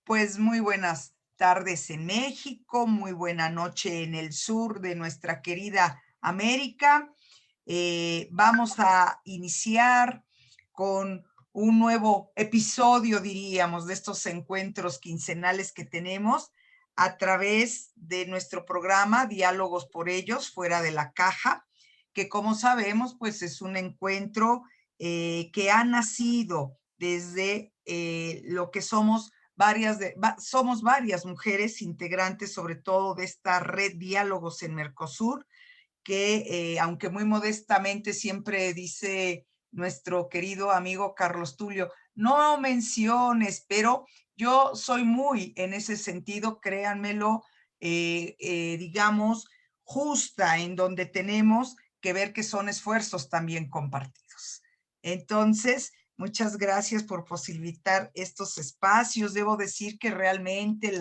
Pues muy buenas tardes en México, muy buena noche en el sur de nuestra querida América. Vamos a iniciar con un nuevo episodio, diríamos, de estos encuentros quincenales que tenemos a través de nuestro programa Diálogos por Ellos, fuera de la caja, que como sabemos, pues es un encuentro que ha nacido desde lo que somos varias mujeres integrantes, sobre todo de esta red Diálogos en Mercosur, que aunque muy modestamente siempre dice nuestro querido amigo Carlos Tulio, no menciones, pero yo soy muy en ese sentido, créanmelo, digamos, justa en donde tenemos que ver que son esfuerzos también compartidos. Entonces, muchas gracias por posibilitar estos espacios. Debo decir que realmente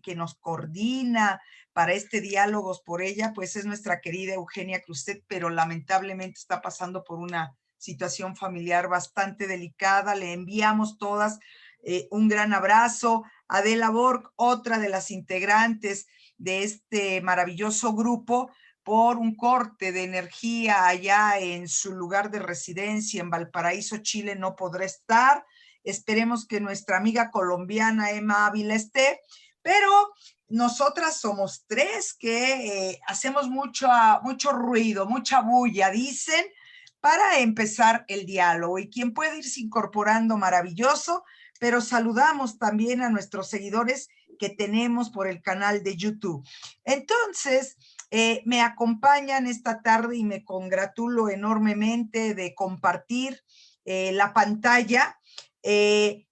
que nos coordina para este Diálogos por ella, pues es nuestra querida Eugenia Cruzet, pero lamentablemente está pasando por una situación familiar bastante delicada. Le enviamos todas un gran abrazo. Adela Borg, otra de las integrantes de este maravilloso grupo, por un corte de energía allá en su lugar de residencia en Valparaíso, Chile, no podrá estar. Esperemos que nuestra amiga colombiana Emma Ávila esté, pero nosotras somos tres que hacemos mucho ruido, mucha bulla, dicen, para empezar el diálogo. Y quien puede irse incorporando, maravilloso, pero saludamos también a nuestros seguidores que tenemos por el canal de YouTube. Entonces, me acompañan esta tarde y me congratulo enormemente de compartir la pantalla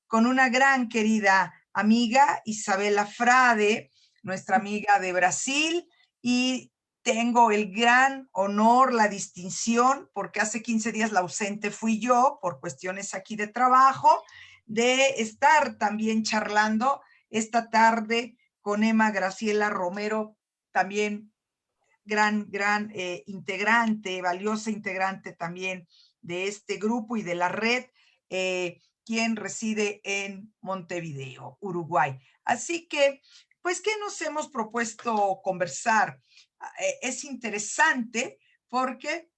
con una gran querida amiga, Isabela Frade, nuestra amiga de Brasil, y tengo el gran honor, la distinción, porque hace 15 días la ausente fui yo, por cuestiones aquí de trabajo, de estar también charlando esta tarde con Emma Graciela Romero, también gran integrante, valiosa integrante también de este grupo y de la red, quien reside en Montevideo, Uruguay. Así que, pues, ¿qué nos hemos propuesto conversar? Es interesante porque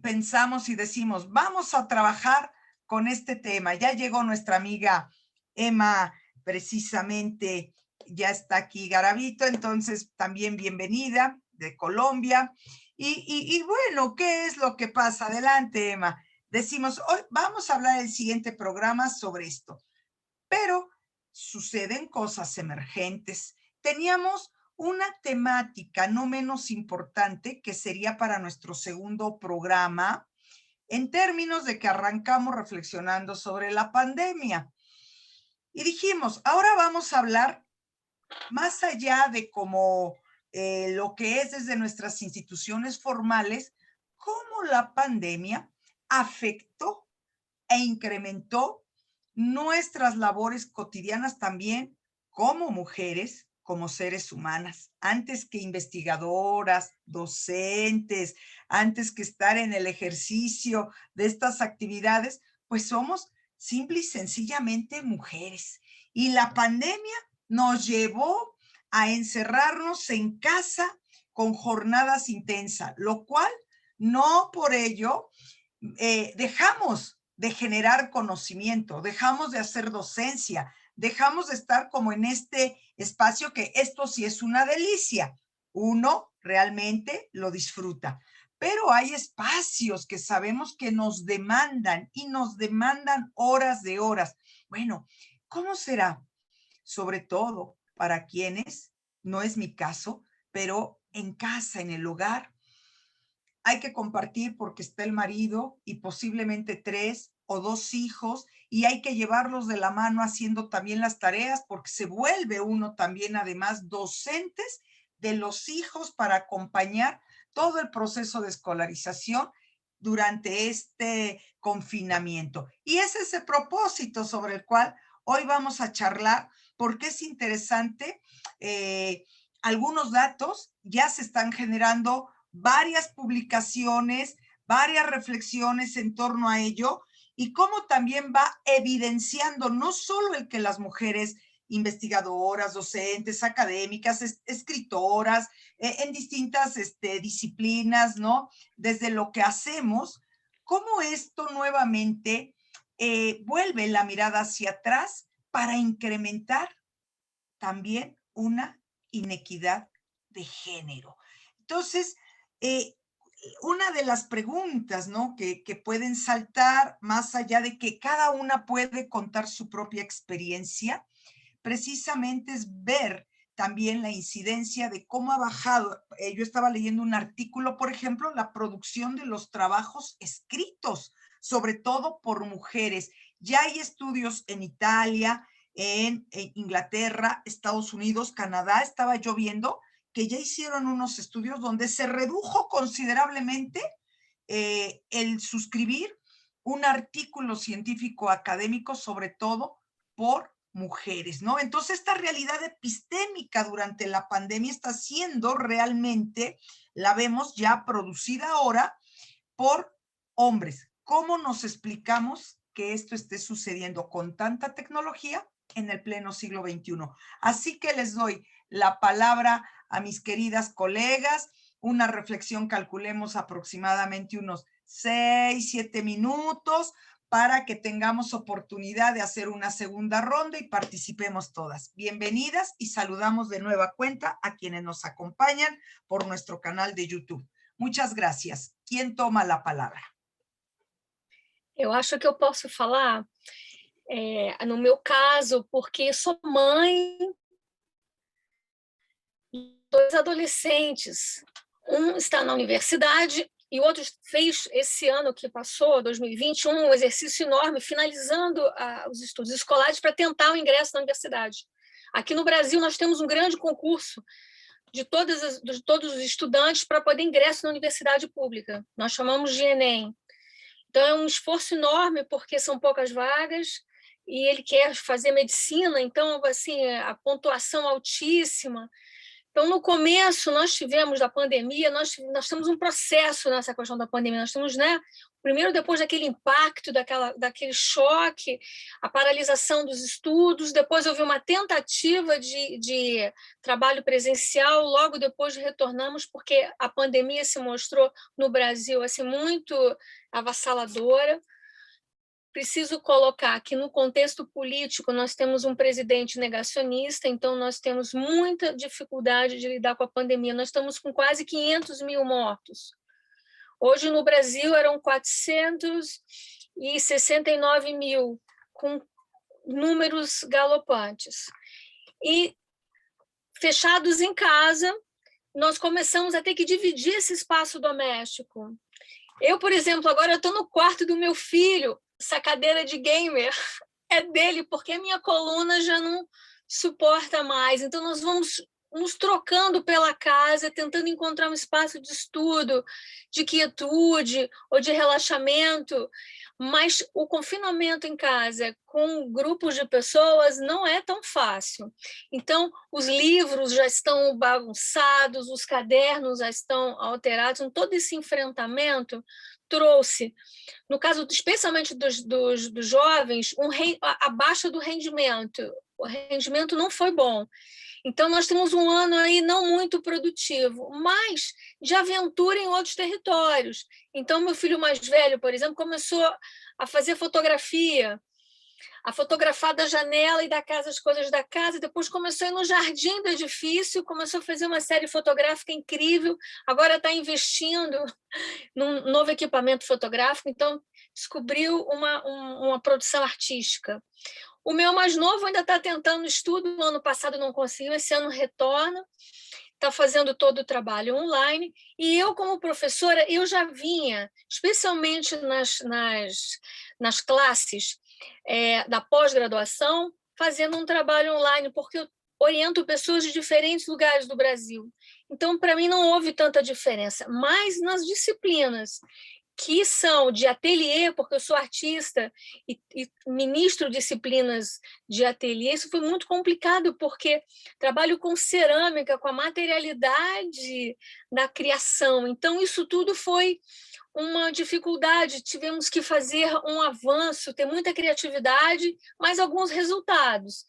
pensamos y decimos, vamos a trabajar con este tema. Ya llegó nuestra amiga Emma, precisamente, ya está aquí Garavito, entonces también bienvenida de Colombia. Y bueno, ¿qué es lo que pasa? Adelante, Emma. Decimos, hoy vamos a hablar el siguiente programa sobre esto, pero suceden cosas emergentes. Teníamos una temática no menos importante que sería para nuestro segundo programa, en términos de que arrancamos reflexionando sobre la pandemia. Y dijimos, ahora vamos a hablar más allá de cómo lo que es desde nuestras instituciones formales, cómo la pandemia afectó e incrementó nuestras labores cotidianas también como mujeres, como seres humanas, antes que investigadoras, docentes, antes que estar en el ejercicio de estas actividades, pues somos simple y sencillamente mujeres. Y la pandemia nos llevó a encerrarnos en casa con jornadas intensas, lo cual no por ello dejamos de generar conocimiento, dejamos de hacer docencia, dejamos de estar como en este espacio que esto sí es una delicia. Uno realmente lo disfruta, pero hay espacios que sabemos que nos demandan y nos demandan horas de horas. Bueno, ¿cómo será? Sobre todo para quienes, no es mi caso, pero en casa, en el hogar, hay que compartir porque está el marido y posiblemente 3 o 2 hijos y hay que llevarlos de la mano haciendo también las tareas porque se vuelve uno también además docentes de los hijos para acompañar todo el proceso de escolarización durante este confinamiento. Y es ese propósito sobre el cual hoy vamos a charlar porque es interesante. Algunos datos ya se están generando varias publicaciones, varias reflexiones en torno a ello y cómo también va evidenciando no solo el que las mujeres investigadoras, docentes, académicas, escritoras, en distintas disciplinas, ¿no? Desde lo que hacemos, cómo esto nuevamente vuelve la mirada hacia atrás para incrementar también una inequidad de género. Entonces, una de las preguntas, ¿no? que pueden saltar más allá de que cada una puede contar su propia experiencia, precisamente es ver también la incidencia de cómo ha bajado. Yo estaba leyendo un artículo, por ejemplo, la producción de los trabajos escritos, sobre todo por mujeres. Ya hay estudios en Italia, en Inglaterra, Estados Unidos, Canadá, estaba yo viendo que ya hicieron unos estudios donde se redujo considerablemente el suscribir un artículo científico académico, sobre todo por mujeres, ¿no? Entonces, esta realidad epistémica durante la pandemia está siendo realmente, la vemos ya producida ahora por hombres. ¿Cómo nos explicamos que esto esté sucediendo con tanta tecnología en el pleno siglo XXI? Así que les doy la palabra a mis queridas colegas, una reflexión, calculemos aproximadamente unos 6, 7 minutos, para que tengamos oportunidad de hacer una segunda ronda y participemos todas. Bienvenidas y saludamos de nueva cuenta a quienes nos acompañan por nuestro canal de YouTube. Muchas gracias. ¿Quién toma la palabra? Eu acho que eu posso falar no meu caso, porque sou mãe de 2 adolescentes. Um está na universidade e o outro fez esse ano que passou, 2020, um exercício enorme, finalizando os estudos escolares para tentar o ingresso na universidade. Aqui no Brasil, nós temos um grande concurso de todos os estudantes para poder ingresso na universidade pública. Nós chamamos de Enem. Então, é um esforço enorme, porque são poucas vagas, e ele quer fazer medicina, então, assim, a pontuação altíssima. Então, no começo, nós tivemos da pandemia, nós temos um processo nessa questão da pandemia. Nós temos, né, primeiro, depois daquele impacto, daquele choque, a paralisação dos estudos, depois houve uma tentativa de trabalho presencial, logo depois retornamos, porque a pandemia se mostrou no Brasil assim, muito avassaladora. Preciso colocar que, no contexto político, nós temos um presidente negacionista, então nós temos muita dificuldade de lidar com a pandemia. Nós estamos com quase 500 mil mortos. Hoje, no Brasil, eram 469 mil, com números galopantes. E, fechados em casa, nós começamos a ter que dividir esse espaço doméstico. Eu, por exemplo, agora estou no quarto do meu filho. Essa cadeira de gamer é dele, porque a minha coluna já não suporta mais. Então, nós vamos nos trocando pela casa, tentando encontrar um espaço de estudo, de quietude ou de relaxamento. Mas o confinamento em casa com grupos de pessoas não é tão fácil. Então, os livros já estão bagunçados, os cadernos já estão alterados. Então, todo esse enfrentamento trouxe, no caso especialmente dos jovens, a baixa do rendimento. O rendimento não foi bom. Então, nós temos um ano aí não muito produtivo, mas de aventura em outros territórios. Então, meu filho mais velho, por exemplo, começou a fazer fotografia, a fotografar da janela e da casa, as coisas da casa, depois começou a ir no jardim do edifício, começou a fazer uma série fotográfica incrível, agora está investindo num novo equipamento fotográfico, então descobriu uma produção artística. O meu mais novo ainda está tentando estudo, no ano passado não conseguiu, esse ano retorna, está fazendo todo o trabalho online, e eu, como professora, eu já vinha, especialmente nas classes da pós-graduação, fazendo um trabalho online, porque eu oriento pessoas de diferentes lugares do Brasil. Então, para mim, não houve tanta diferença, mas nas disciplinas que são de ateliê, porque eu sou artista e ministro disciplinas de ateliê, isso foi muito complicado, porque trabalho com cerâmica, com a materialidade da criação. Então, isso tudo foi uma dificuldade, tivemos que fazer um avanço, ter muita criatividade, mas alguns resultados.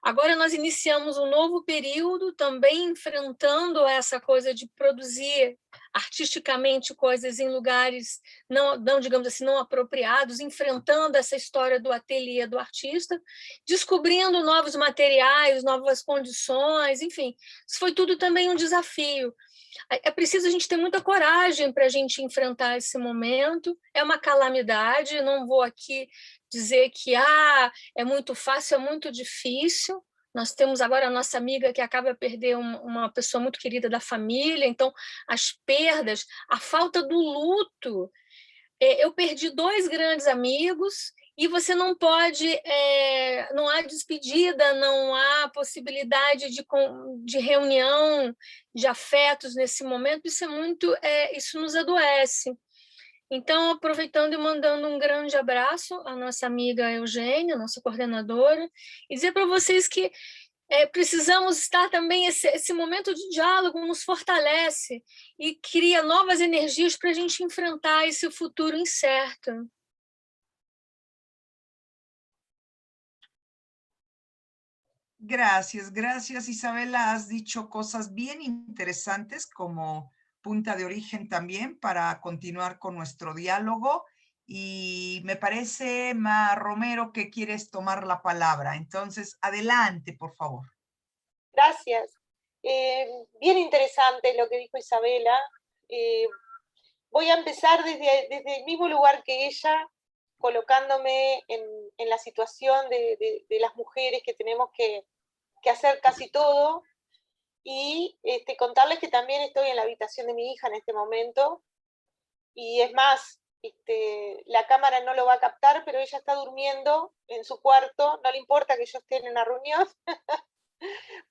Agora nós iniciamos um novo período, também enfrentando essa coisa de produzir artisticamente coisas em lugares não, digamos assim, não apropriados, enfrentando essa história do ateliê do artista, descobrindo novos materiais, novas condições, enfim, isso foi tudo também um desafio. É preciso a gente ter muita coragem para a gente enfrentar esse momento. É uma calamidade, não vou aqui dizer que é muito fácil, é muito difícil. Nós temos agora a nossa amiga que acaba de perder uma pessoa muito querida da família, então as perdas, a falta do luto. Eu perdi 2 grandes amigos e você não pode, não há despedida, não há possibilidade de reunião, de afetos nesse momento, isso nos adoece. Então, aproveitando e mandando um grande abraço à nossa amiga Eugênia, nossa coordenadora, e dizer para vocês que precisamos estar também, esse momento de diálogo nos fortalece e cria novas energias para a gente enfrentar esse futuro incerto. Gracias, gracias Isabela. Has dicho cosas bien interesantes como punta de origen también para continuar con nuestro diálogo. Y me parece, Ma Romero, que quieres tomar la palabra. Entonces, adelante, por favor. Gracias. Bien interesante lo que dijo Isabela. Voy a empezar desde el mismo lugar que ella, colocándome en la situación de las mujeres que tenemos que hacer casi todo, y contarles que también estoy en la habitación de mi hija en este momento, y es más, la cámara no lo va a captar, pero ella está durmiendo en su cuarto, no le importa que yo esté en una reunión,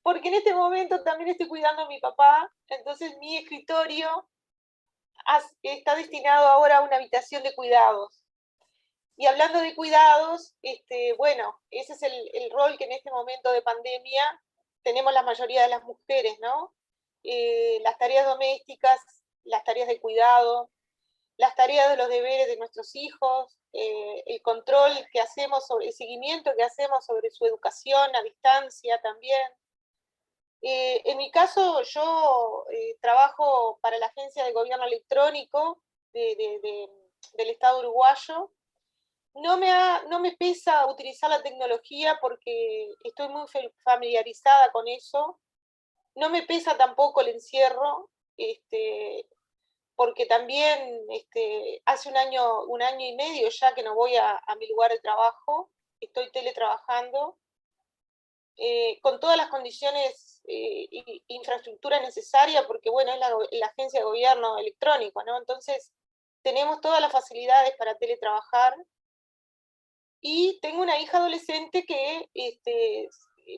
porque en este momento también estoy cuidando a mi papá, entonces mi escritorio está destinado ahora a una habitación de cuidados. Y hablando de cuidados, bueno, ese es el rol que en este momento de pandemia tenemos la mayoría de las mujeres, ¿no? Las tareas domésticas, las tareas de cuidado, las tareas de los deberes de nuestros hijos, el control que hacemos sobre el seguimiento que hacemos sobre su educación a distancia también. En mi caso, yo trabajo para la Agencia de Gobierno Electrónico del Estado uruguayo. No me pesa utilizar la tecnología porque estoy muy familiarizada con eso. No me pesa tampoco el encierro, porque también hace un año y medio ya que no voy a mi lugar de trabajo, estoy teletrabajando, con todas las condiciones e infraestructura necesaria, porque bueno, es la Agencia de Gobierno Electrónico, ¿no? Entonces, tenemos todas las facilidades para teletrabajar. Y tengo una hija adolescente que,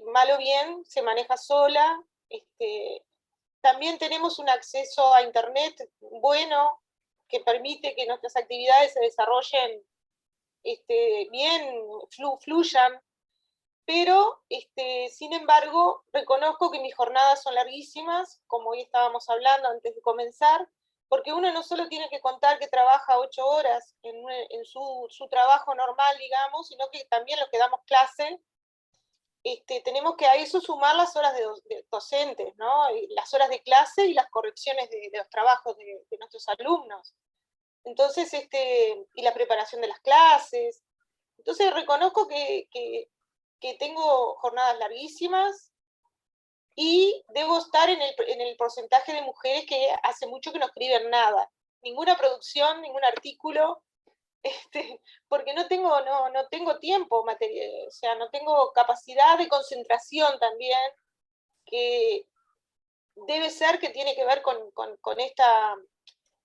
mal o bien, se maneja sola. También tenemos un acceso a Internet bueno, que permite que nuestras actividades se desarrollen bien, fluyan. Pero, sin embargo, reconozco que mis jornadas son larguísimas, como hoy estábamos hablando antes de comenzar, porque uno no solo tiene que contar que trabaja 8 horas en su trabajo normal, digamos, sino que también los que damos clase, tenemos que a eso sumar las horas de docentes, ¿no? Las horas de clase y las correcciones de los trabajos de nuestros alumnos. Entonces, y la preparación de las clases. Entonces, reconozco que tengo jornadas larguísimas, y debo estar en el porcentaje de mujeres que hace mucho que no escriben nada, ninguna producción, ningún artículo, porque no tengo tiempo material, o sea, no tengo capacidad de concentración también, que debe ser que tiene que ver con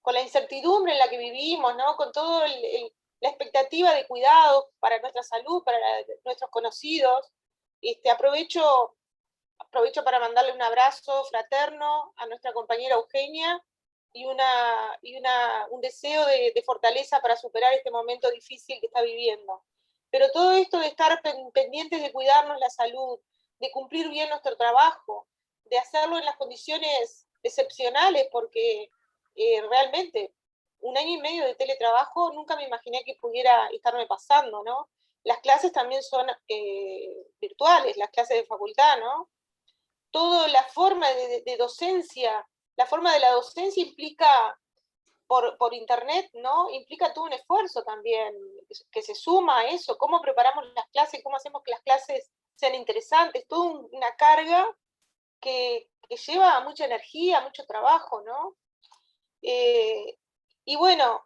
la incertidumbre en la que vivimos, ¿no? Con todo la expectativa de cuidados para nuestra salud, para nuestros conocidos. Aprovecho para mandarle un abrazo fraterno a nuestra compañera Eugenia y un deseo de fortaleza para superar este momento difícil que está viviendo. Pero todo esto de estar pendientes de cuidarnos la salud, de cumplir bien nuestro trabajo, de hacerlo en las condiciones excepcionales, porque realmente un año y medio de teletrabajo nunca me imaginé que pudiera estarme pasando, ¿no? Las clases también son virtuales, las clases de facultad, ¿no? Toda la forma de docencia, la forma de la docencia implica, por internet, ¿no? Implica todo un esfuerzo también, que se suma a eso, cómo preparamos las clases, cómo hacemos que las clases sean interesantes, toda una carga que lleva mucha energía, mucho trabajo, ¿no? Y bueno,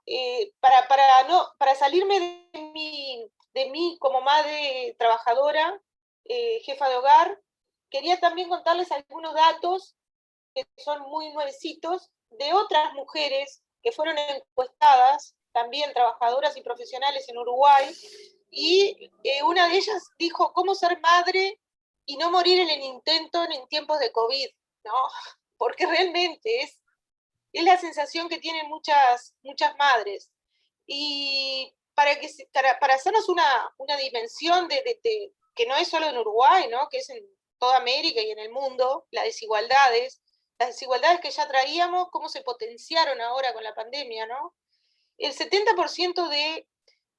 para salirme de mí como madre trabajadora, jefa de hogar, quería también contarles algunos datos que son muy nuevecitos de otras mujeres que fueron encuestadas, también trabajadoras y profesionales en Uruguay, y una de ellas dijo cómo ser madre y no morir en el intento en tiempos de COVID, ¿no? Porque realmente es la sensación que tienen muchas madres. Y para hacernos una dimensión que no es solo en Uruguay, ¿no? Que es en toda América y en el mundo, las desigualdades que ya traíamos, cómo se potenciaron ahora con la pandemia, ¿no? El 70% de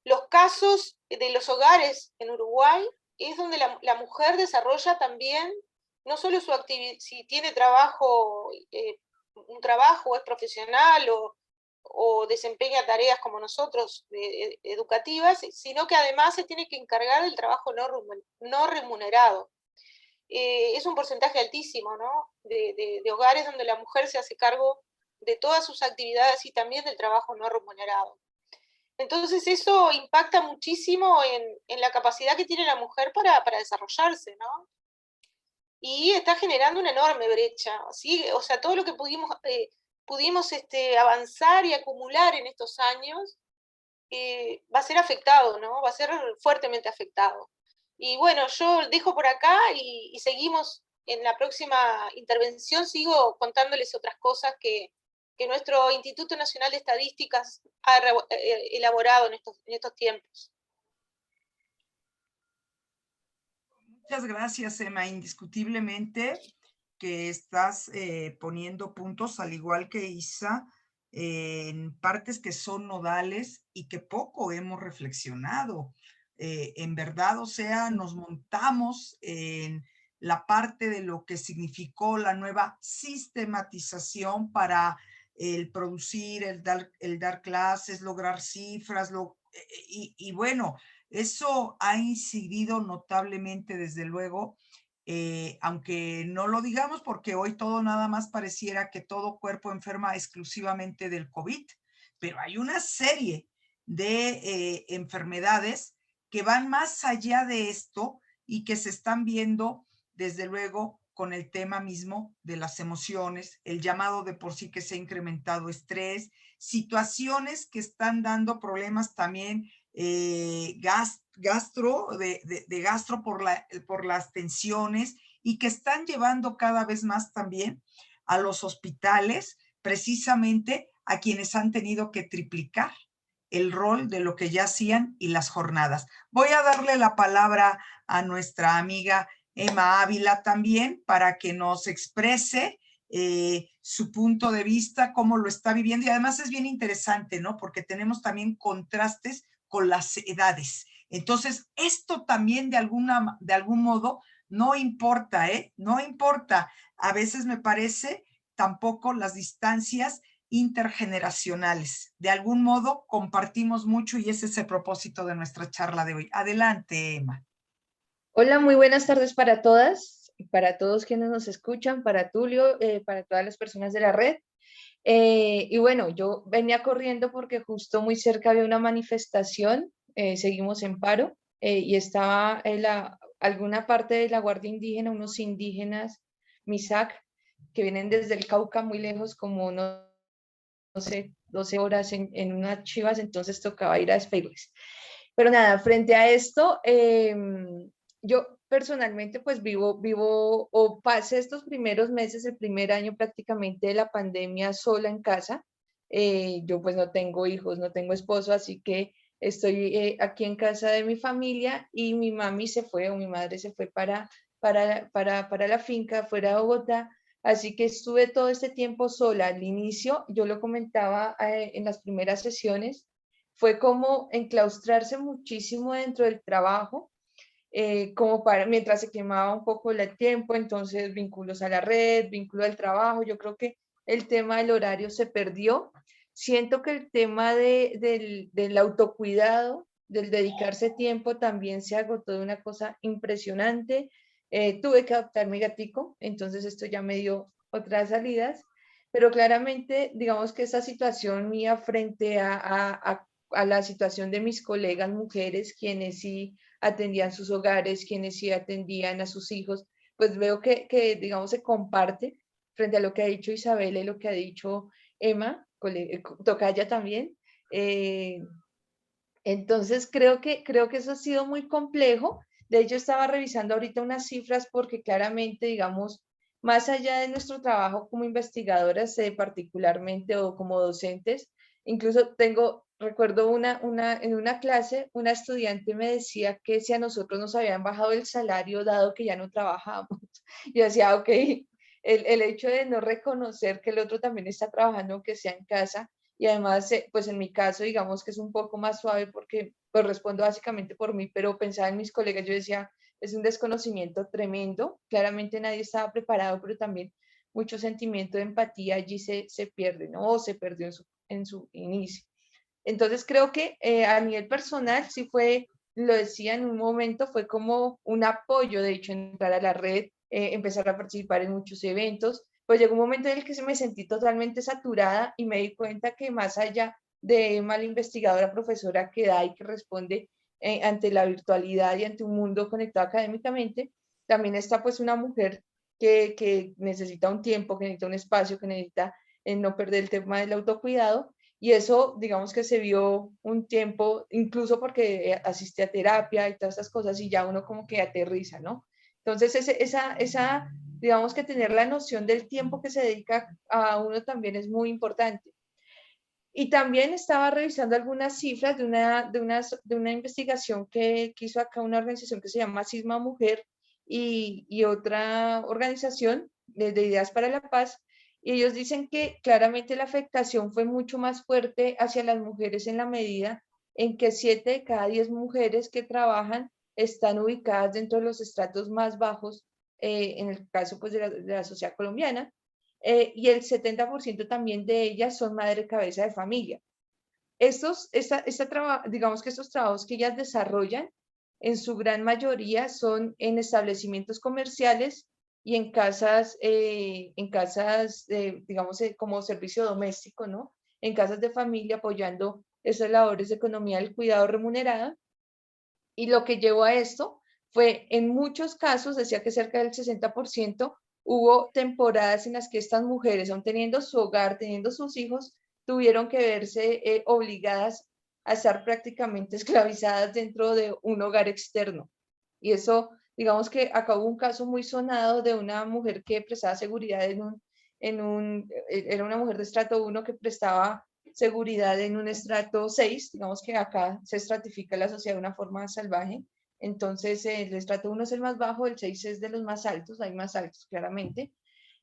los casos de los hogares en Uruguay es donde la mujer desarrolla también, no solo su actividad, si tiene trabajo, un trabajo, es profesional o desempeña tareas como nosotros, educativas, sino que además se tiene que encargar del trabajo no remunerado. Es un porcentaje altísimo, ¿no? De hogares donde la mujer se hace cargo de todas sus actividades y también del trabajo no remunerado. Entonces eso impacta muchísimo en la capacidad que tiene la mujer para desarrollarse, ¿no? Y está generando una enorme brecha, ¿sí? O sea, todo lo que pudimos avanzar y acumular en estos años va a ser afectado, ¿no? Va a ser fuertemente afectado. Y bueno, yo dejo por acá y seguimos en la próxima intervención, sigo contándoles otras cosas que nuestro Instituto Nacional de Estadísticas ha elaborado en estos tiempos. Muchas gracias, Emma. Indiscutiblemente que estás poniendo puntos, al igual que Isa, en partes que son nodales y que poco hemos reflexionado. En verdad, o sea, nos montamos en la parte de lo que significó la nueva sistematización para el producir, el dar clases, lograr cifras, y bueno, eso ha incidido notablemente, desde luego, aunque no lo digamos, porque hoy todo nada más pareciera que todo cuerpo enferma exclusivamente del COVID, pero hay una serie de enfermedades que van más allá de esto y que se están viendo, desde luego, con el tema mismo de las emociones, el llamado de por sí que se ha incrementado estrés, situaciones que están dando problemas también gastro por las tensiones, y que están llevando cada vez más también a los hospitales, precisamente a quienes han tenido que triplicar el rol de lo que ya hacían y las jornadas. Voy a darle la palabra a nuestra amiga Emma Ávila también para que nos exprese su punto de vista, cómo lo está viviendo, y además es bien interesante, ¿no? Porque tenemos también contrastes con las edades. Entonces, esto también de algún modo no importa, ¿eh? No importa. A veces me parece tampoco las distancias intergeneracionales. De algún modo compartimos mucho y ese es el propósito de nuestra charla de hoy. Adelante, Emma. Hola, muy buenas tardes para todas, para todos quienes nos escuchan, para Tulio, para todas las personas de la red. Y bueno, yo venía corriendo porque justo muy cerca había una manifestación, seguimos en paro, y estaba alguna parte de la Guardia Indígena, unos indígenas, MISAC, que vienen desde el Cauca muy lejos, como no sé, 12 horas en unas chivas, entonces tocaba ir a despedirles. Pero nada, frente a esto, yo personalmente pues vivo o pasé estos primeros meses, el primer año prácticamente de la pandemia sola en casa. Yo pues no tengo hijos, no tengo esposo, así que estoy aquí en casa de mi familia, y mi mami se fue, o mi madre se fue para la finca fuera de Bogotá Así que estuve todo este tiempo sola. Al inicio, yo lo comentaba en las primeras sesiones, fue como enclaustrarse muchísimo dentro del trabajo, como para, mientras se quemaba un poco el tiempo, entonces vínculos a la red, vínculo al trabajo, yo creo que el tema del horario se perdió. Siento que el tema del autocuidado, del dedicarse tiempo, también se agotó de una cosa impresionante. Tuve que adoptar mi gatico, entonces esto ya me dio otras salidas, pero claramente, digamos que esa situación mía frente a la situación de mis colegas mujeres, quienes sí atendían sus hogares, quienes sí atendían a sus hijos, pues veo que digamos, se comparte frente a lo que ha dicho Isabel y lo que ha dicho Emma, tocaya también. Eh, entonces creo que eso ha sido muy complejo. De hecho, estaba revisando ahorita unas cifras porque claramente, digamos, más allá de nuestro trabajo como investigadoras, particularmente o como docentes, incluso recuerdo en una clase, una estudiante me decía que si a nosotros nos habían bajado el salario dado que ya no trabajábamos. Yo decía, ok, el hecho de no reconocer que el otro también está trabajando, aunque sea en casa, y además, pues en mi caso, digamos que es un poco más suave porque pues respondo básicamente por mí, pero pensaba en mis colegas, yo decía, es un desconocimiento tremendo, claramente nadie estaba preparado, pero también mucho sentimiento de empatía allí se pierde, ¿no? O se perdió en su inicio. Entonces creo que a nivel personal sí fue, lo decía en un momento, fue como un apoyo, de hecho, entrar a la red, empezar a participar en muchos eventos, pues llegó un momento en el que me sentí totalmente saturada y me di cuenta que más allá de mala investigadora, profesora que da y que responde ante la virtualidad y ante un mundo conectado académicamente, también está pues una mujer que necesita un tiempo, que necesita un espacio, que necesita no perder el tema del autocuidado. Y eso, digamos que se vio un tiempo, incluso porque asistí a terapia y todas esas cosas, y ya uno como que aterriza, ¿no? Entonces, digamos que tener la noción del tiempo que se dedica a uno también es muy importante. Y también estaba revisando algunas cifras de una investigación que hizo acá una organización que se llama Cisma Mujer y otra organización de Ideas para la Paz. Y ellos dicen que claramente la afectación fue mucho más fuerte hacia las mujeres en la medida en que 7 de cada 10 mujeres que trabajan están ubicadas dentro de los estratos más bajos, en el caso pues, de la sociedad colombiana, y el 70% también de ellas son madre cabeza de familia. Digamos que estos trabajos que ellas desarrollan, en su gran mayoría son en establecimientos comerciales y en casas digamos, como servicio doméstico, ¿no? En casas de familia apoyando esas labores de economía del cuidado remunerada. Y lo que llevó a esto fue, en muchos casos, decía que cerca del 60%, hubo temporadas en las que estas mujeres, aun teniendo su hogar, teniendo sus hijos, tuvieron que verse obligadas a estar prácticamente esclavizadas dentro de un hogar externo. Y eso, digamos que acá hubo un caso muy sonado de una mujer que prestaba seguridad era una mujer de estrato 1 que prestaba seguridad en un estrato 6, digamos que acá se estratifica la sociedad de una forma salvaje, entonces el estrato 1 es el más bajo, el 6 es de los más altos, hay más altos claramente,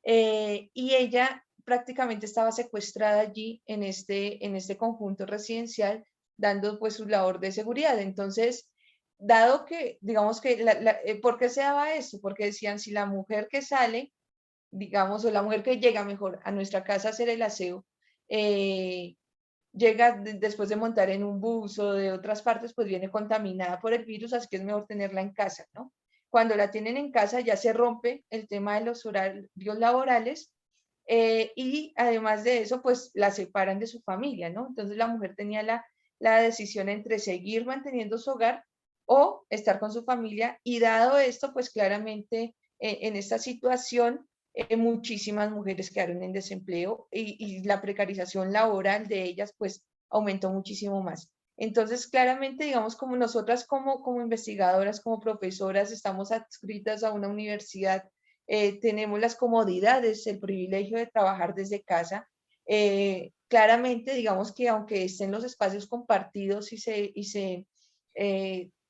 y ella prácticamente estaba secuestrada allí en este conjunto residencial, dando pues su labor de seguridad. Entonces, dado que, digamos que, ¿por qué se daba eso? Porque decían, si la mujer que sale, digamos, o la mujer que llega mejor a nuestra casa a hacer el aseo, llega después de montar en un bus o de otras partes, pues viene contaminada por el virus, así que es mejor tenerla en casa, ¿no? Cuando la tienen en casa ya se rompe el tema de los horarios laborales, y además de eso, pues la separan de su familia, ¿no? Entonces la mujer tenía la decisión entre seguir manteniendo su hogar o estar con su familia, y dado esto, pues claramente en esta situación muchísimas mujeres quedaron en desempleo y la precarización laboral de ellas pues aumentó muchísimo más. Entonces, claramente, digamos, como nosotras como investigadoras, como profesoras, estamos adscritas a una universidad, tenemos las comodidades, el privilegio de trabajar desde casa. Claramente, digamos que aunque estén los espacios compartidos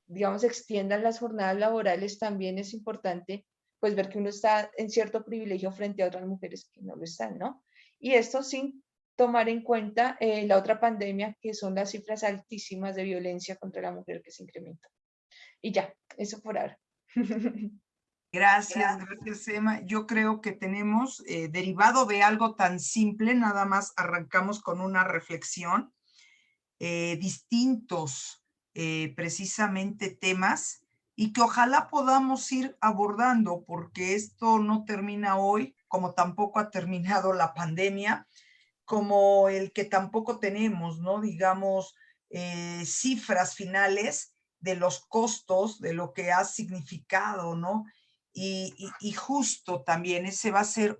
digamos, extiendan las jornadas laborales, también es importante pues ver que uno está en cierto privilegio frente a otras mujeres que no lo están, ¿no? Y esto sin tomar en cuenta la otra pandemia, que son las cifras altísimas de violencia contra la mujer que se incrementan. Y ya, eso por ahora. Gracias, Emma. Yo creo que tenemos, derivado de algo tan simple, nada más arrancamos con una reflexión, distintos precisamente temas y que ojalá podamos ir abordando, porque esto no termina hoy, como tampoco ha terminado la pandemia, como el que tampoco tenemos, ¿no? Digamos, cifras finales de los costos, de lo que ha significado, ¿no? Y justo también ese va a ser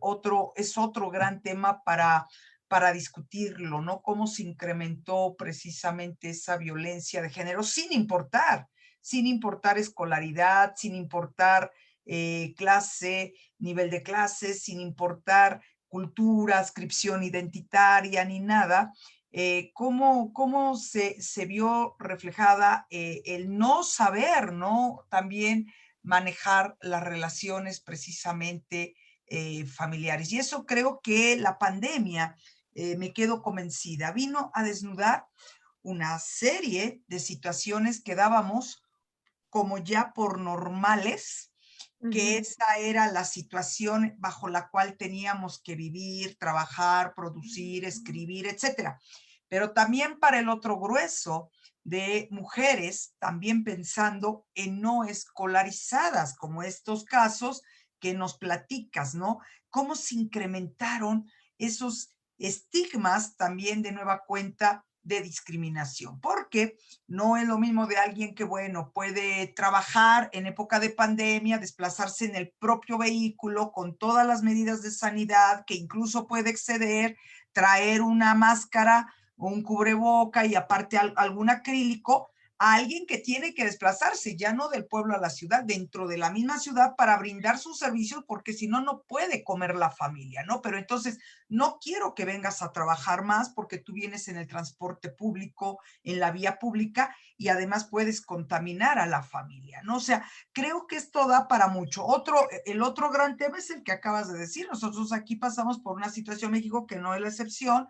es otro gran tema para discutirlo, ¿no? Cómo se incrementó precisamente esa violencia de género sin importar escolaridad, sin importar clase, nivel de clase, sin importar cultura, adscripción identitaria, ni nada, cómo se vio reflejada el no saber, ¿no? También manejar las relaciones precisamente familiares. Y eso creo que la pandemia, me quedo convencida, vino a desnudar una serie de situaciones que dábamos como ya por normales, que esa era la situación bajo la cual teníamos que vivir, trabajar, producir, escribir, etcétera. Pero también para el otro grueso de mujeres, también pensando en no escolarizadas, como estos casos que nos platicas, ¿no? Cómo se incrementaron esos estigmas también de nueva cuenta de discriminación, porque no es lo mismo de alguien que, bueno, puede trabajar en época de pandemia, desplazarse en el propio vehículo con todas las medidas de sanidad, que incluso puede exceder, traer una máscara o un cubreboca y aparte algún acrílico, a alguien que tiene que desplazarse ya no del pueblo a la ciudad, dentro de la misma ciudad para brindar sus servicios, porque si no, no puede comer la familia, ¿no? Pero entonces, no quiero que vengas a trabajar más porque tú vienes en el transporte público, en la vía pública, y además puedes contaminar a la familia, ¿no? O sea, creo que esto da para mucho. El otro gran tema es el que acabas de decir. Nosotros aquí pasamos por una situación en México que no es la excepción.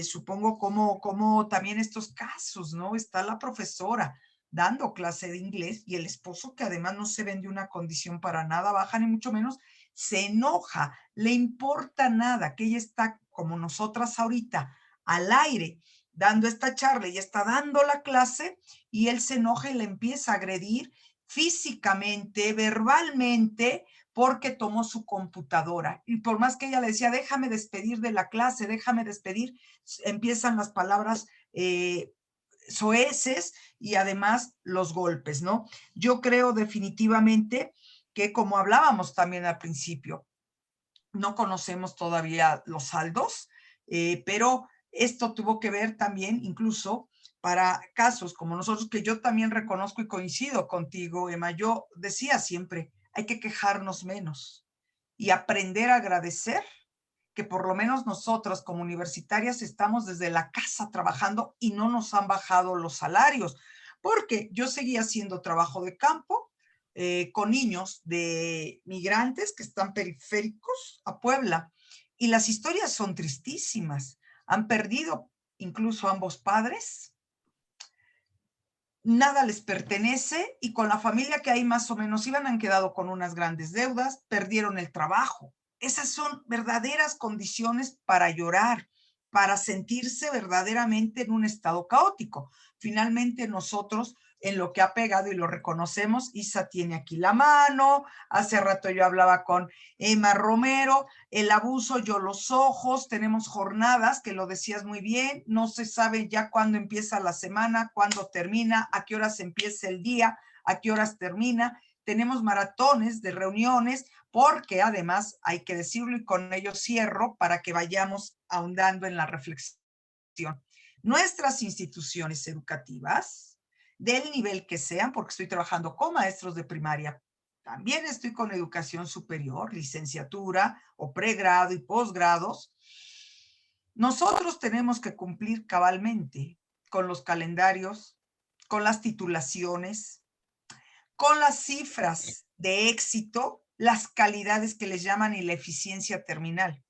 Supongo como también estos casos, ¿no? Está la profesora dando clase de inglés y el esposo, que además no se ven de una condición para nada baja, ni mucho menos, se enoja, le importa nada, que ella está como nosotras ahorita, al aire, dando esta charla y está dando la clase, y él se enoja y le empieza a agredir físicamente, verbalmente, porque tomó su computadora. Y por más que ella le decía, déjame despedir de la clase, déjame despedir, empiezan las palabras soeces y además los golpes, ¿no? Yo creo definitivamente que, como hablábamos también al principio, no conocemos todavía los saldos, pero esto tuvo que ver también incluso para casos como nosotros, que yo también reconozco y coincido contigo, Emma. Yo decía siempre, hay que quejarnos menos y aprender a agradecer que por lo menos nosotras como universitarias estamos desde la casa trabajando y no nos han bajado los salarios, porque yo seguía haciendo trabajo de campo con niños de migrantes que están periféricos a Puebla, y las historias son tristísimas. Han perdido incluso ambos padres, nada les pertenece, y con la familia que ahí más o menos iban han quedado con unas grandes deudas, perdieron el trabajo. Esas son verdaderas condiciones para llorar, para sentirse verdaderamente en un estado caótico. Finalmente nosotros, en lo que ha pegado, y lo reconocemos, Isa tiene aquí la mano, hace rato yo hablaba con Emma Romero, el abuso, yo los ojos, tenemos jornadas, que lo decías muy bien, no se sabe ya cuándo empieza la semana, cuándo termina, a qué horas empieza el día, a qué horas termina. Tenemos maratones de reuniones, porque además hay que decirlo, y con ello cierro para que vayamos ahondando en la reflexión. Nuestras instituciones educativas, del nivel que sean, porque estoy trabajando con maestros de primaria, también estoy con educación superior, licenciatura o pregrado y posgrados, nosotros tenemos que cumplir cabalmente con los calendarios, con las titulaciones, con las cifras de éxito las calidades que les llaman y la eficiencia terminal,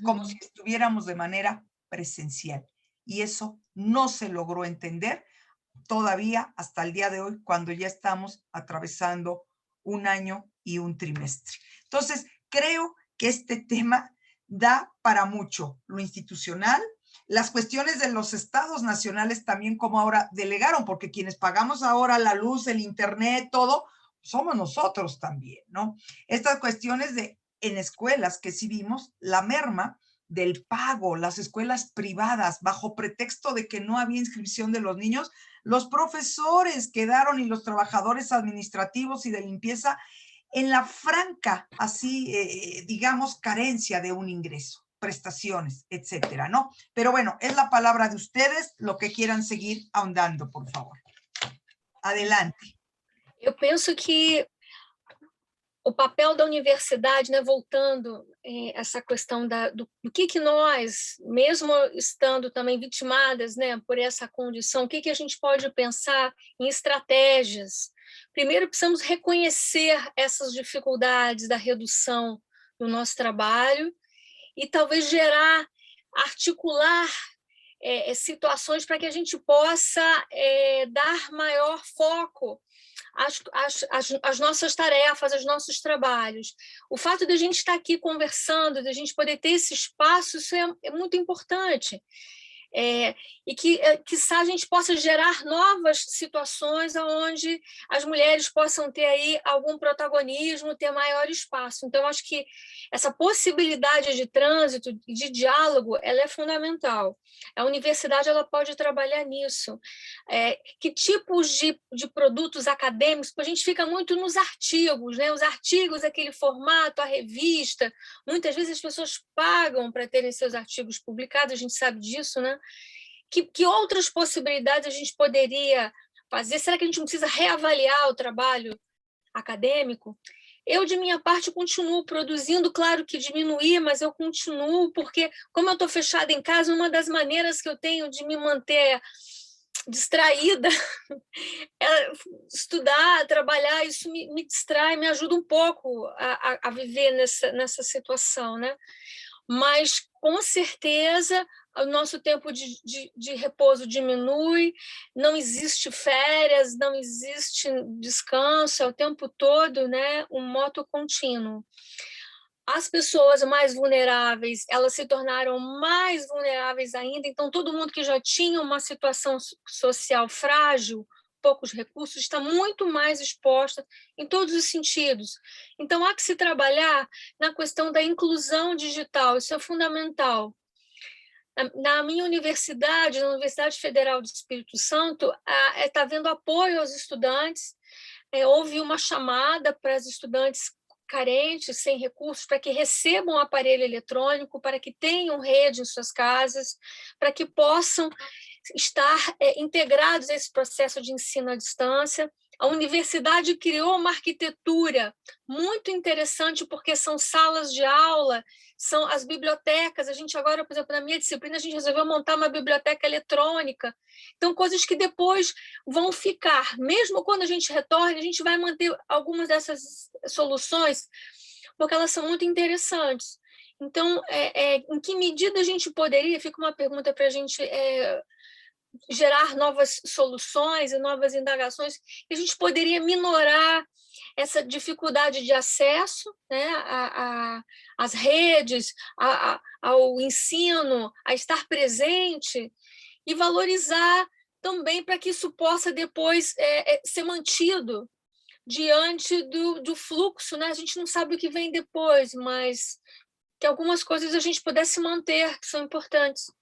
como si estuviéramos de manera presencial. Y eso no se logró entender todavía hasta el día de hoy, cuando ya estamos atravesando un año y un trimestre. Entonces, creo que este tema da para mucho, lo institucional, las cuestiones de los estados nacionales también, como ahora delegaron, porque quienes pagamos ahora la luz, el internet, todo, somos nosotros también, ¿no? Estas cuestiones de en escuelas que sí vimos la merma del pago, las escuelas privadas, bajo pretexto de que no había inscripción de los niños, los profesores quedaron y los trabajadores administrativos y de limpieza en la franca, así, digamos, carencia de un ingreso, prestaciones, etcétera, ¿no? Pero bueno, es la palabra de ustedes, lo que quieran seguir ahondando, por favor. Adelante. Eu penso que o papel da universidade, né, voltando essa questão do que nós, mesmo estando também vitimadas, né, por essa condição, o que a gente pode pensar em estratégias. Primeiro, precisamos reconhecer essas dificuldades da redução do nosso trabalho e talvez articular situações para que a gente possa dar maior foco as nossas tarefas, os nossos trabalhos. O fato de a gente estar aqui conversando, de a gente poder ter esse espaço, isso é muito importante. E quiçá a gente possa gerar novas situações onde as mulheres possam ter aí algum protagonismo, ter maior espaço. Então, acho que essa possibilidade de trânsito, de diálogo, ela é fundamental. A universidade ela pode trabalhar nisso. Que tipos de produtos acadêmicos? A gente fica muito nos artigos, né? Os artigos, aquele formato, a revista. Muitas vezes as pessoas pagam para terem seus artigos publicados, a gente sabe disso, né? Que outras possibilidades a gente poderia fazer? Será que a gente não precisa reavaliar o trabalho acadêmico? Eu, de minha parte, continuo produzindo, claro que diminuir, mas eu continuo, porque como eu estou fechada em casa, uma das maneiras que eu tenho de me manter distraída é estudar, trabalhar, isso me distrai, me ajuda um pouco a viver nessa situação, né? Mas, com certeza, o nosso tempo de repouso diminui, não existe férias, não existe descanso, é o tempo todo, né, um moto contínuo. As pessoas mais vulneráveis, elas se tornaram mais vulneráveis ainda, então todo mundo que já tinha uma situação social frágil, poucos recursos, está muito mais exposta em todos os sentidos. Então, há que se trabalhar na questão da inclusão digital, isso é fundamental. Na minha universidade, na Universidade Federal do Espírito Santo, está havendo apoio aos estudantes, houve uma chamada para os estudantes carentes, sem recursos, para que recebam um aparelho eletrônico, para que tenham rede em suas casas, para que possam estar integrados a esse processo de ensino à distância. A universidade criou uma arquitetura muito interessante, porque são salas de aula, são as bibliotecas. A gente agora, por exemplo, na minha disciplina, a gente resolveu montar uma biblioteca eletrônica. Então, coisas que depois vão ficar. Mesmo quando a gente retorne, a gente vai manter algumas dessas soluções, porque elas são muito interessantes. Então, em que medida a gente poderia, fica uma pergunta para a gente gerar novas soluções e novas indagações, que a gente poderia minorar essa dificuldade de acesso, né, às redes, ao ensino, a estar presente e valorizar também para que isso possa depois ser mantido diante do fluxo, né? A gente não sabe o que vem depois, mas que algumas coisas a gente pudesse manter, que são importantes.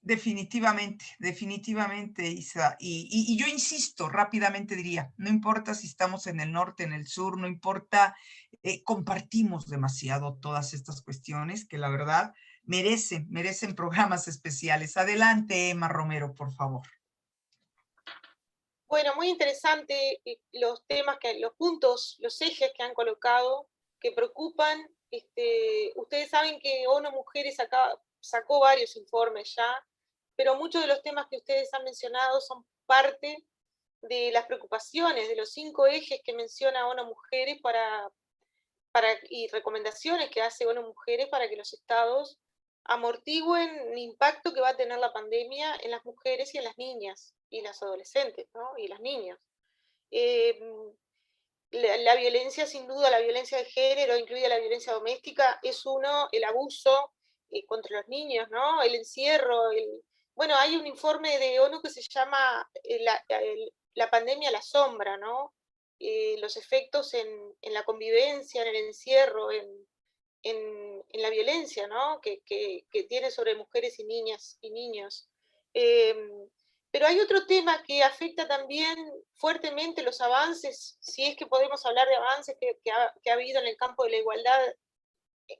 Definitivamente, definitivamente, Isa. Y yo insisto, rápidamente diría, no importa si estamos en el norte, en el sur, no importa, compartimos demasiado todas estas cuestiones que la verdad merecen programas especiales. Adelante, Emma Romero, por favor. Bueno, muy interesante los temas, los puntos, los ejes que han colocado, que preocupan. Ustedes saben que ONU Mujeres sacó varios informes ya, pero muchos de los temas que ustedes han mencionado son parte de las preocupaciones, de los 5 ejes que menciona ONU Mujeres y recomendaciones que hace ONU Mujeres para que los estados amortigüen el impacto que va a tener la pandemia en las mujeres y en las niñas y las adolescentes, ¿no? Y las niñas. La violencia, sin duda, la violencia de género, incluida la violencia doméstica, es uno, el abuso contra los niños, ¿no? El encierro, bueno, hay un informe de ONU que se llama la pandemia a la sombra, ¿no? Los efectos en la convivencia, en el encierro, en la violencia, ¿no? que tiene sobre mujeres y niñas y niños. Pero hay otro tema que afecta también fuertemente los avances, si es que podemos hablar de avances que ha habido en el campo de la igualdad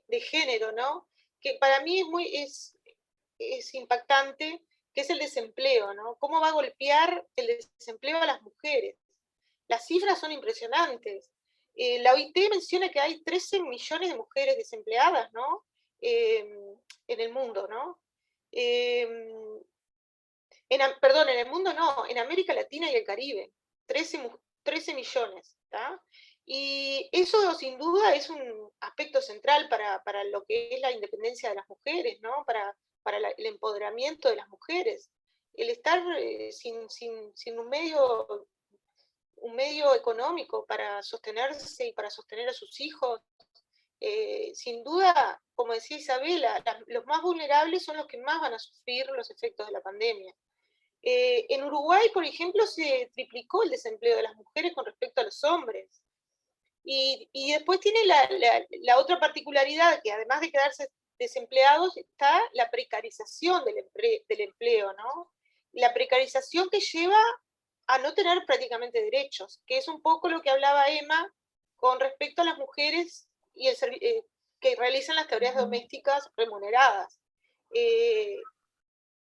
de género, ¿no? Que para mí es impactante, que es el desempleo, ¿no? ¿Cómo va a golpear el desempleo a las mujeres? Las cifras son impresionantes. La OIT menciona que hay 13 millones de mujeres desempleadas, ¿no? En el mundo, ¿no? Perdón, en el mundo no, en América Latina y el Caribe, 13 millones, ¿tá? Y eso sin duda es un aspecto central para lo que es la independencia de las mujeres, ¿no? Para el empoderamiento de las mujeres. El estar sin un medio económico para sostenerse y para sostener a sus hijos, sin duda, como decía Isabela, los más vulnerables son los que más van a sufrir los efectos de la pandemia. En Uruguay, por ejemplo, se triplicó el desempleo de las mujeres con respecto a los hombres. Y después tiene la otra particularidad, que además de quedarse desempleados, está la precarización del empleo, ¿no? La precarización que lleva a no tener prácticamente derechos, que es un poco lo que hablaba Emma con respecto a las mujeres y que realizan las tareas domésticas remuneradas.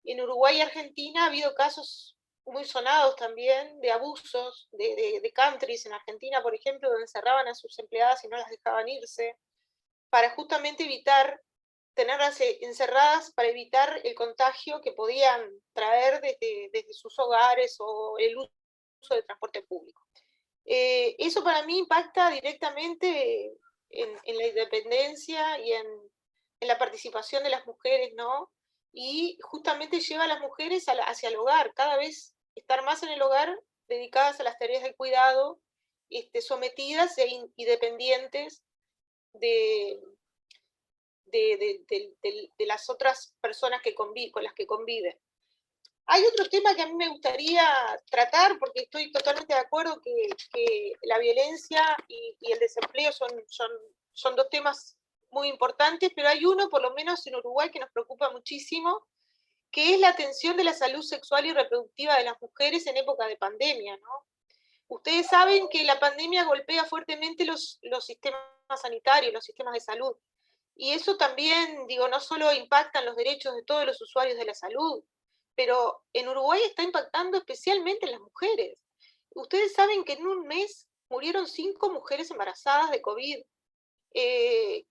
En Uruguay y Argentina ha habido casos muy sonados también de abusos, de countries en Argentina, por ejemplo, donde encerraban a sus empleadas y no las dejaban irse, para justamente evitar tenerlas encerradas, para evitar el contagio que podían traer desde sus hogares o el uso del transporte público. Eso para mí impacta directamente en la independencia y en la participación de las mujeres, ¿no? Y justamente lleva a las mujeres hacia el hogar, cada vez estar más en el hogar, dedicadas a las tareas de cuidado, sometidas y dependientes de las otras personas con las que conviven. Hay otro tema que a mí me gustaría tratar, porque estoy totalmente de acuerdo que la violencia y el desempleo son dos temas muy importantes, pero hay uno, por lo menos en Uruguay, que nos preocupa muchísimo, que es la atención de la salud sexual y reproductiva de las mujeres en época de pandemia, ¿no? Ustedes saben que la pandemia golpea fuertemente los sistemas sanitarios, los sistemas de salud, y eso también, digo, no solo impacta en los derechos de todos los usuarios de la salud, pero en Uruguay está impactando especialmente en las mujeres. Ustedes saben que en un mes murieron 5 mujeres embarazadas de COVID,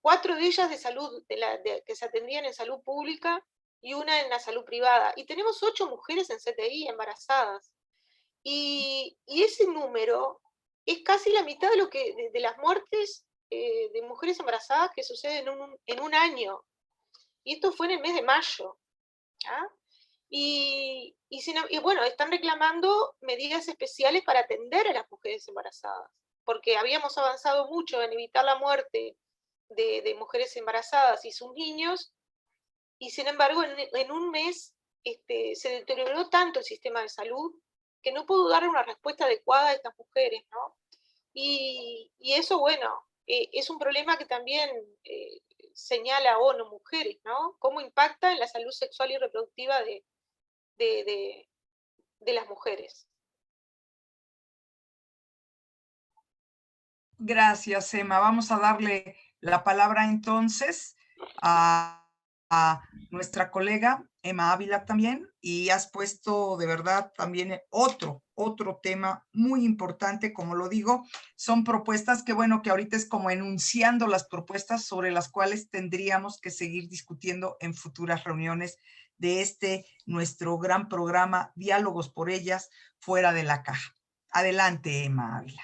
4 de ellas de salud, que se atendían en salud pública y una en la salud privada. Y tenemos 8 mujeres en CTI embarazadas. Y ese número es casi la mitad de, de las muertes de mujeres embarazadas que suceden en un año. Y esto fue en el mes de mayo. ¿Ah? Y bueno, están reclamando medidas especiales para atender a las mujeres embarazadas, porque habíamos avanzado mucho en evitar la muerte de mujeres embarazadas y sus niños, y sin embargo en un mes se deterioró tanto el sistema de salud que no pudo dar una respuesta adecuada a estas mujeres, ¿no? Y eso, bueno, es un problema que también señala ONU Mujeres, ¿no? Cómo impacta en la salud sexual y reproductiva de las mujeres. Gracias, Emma. Vamos a darle la palabra entonces a nuestra colega Emma Ávila también, y has puesto de verdad también otro tema muy importante, como lo digo, son propuestas que bueno, que ahorita es como enunciando las propuestas sobre las cuales tendríamos que seguir discutiendo en futuras reuniones de nuestro gran programa Diálogos por Ellas fuera de la caja. Adelante, Emma Ávila.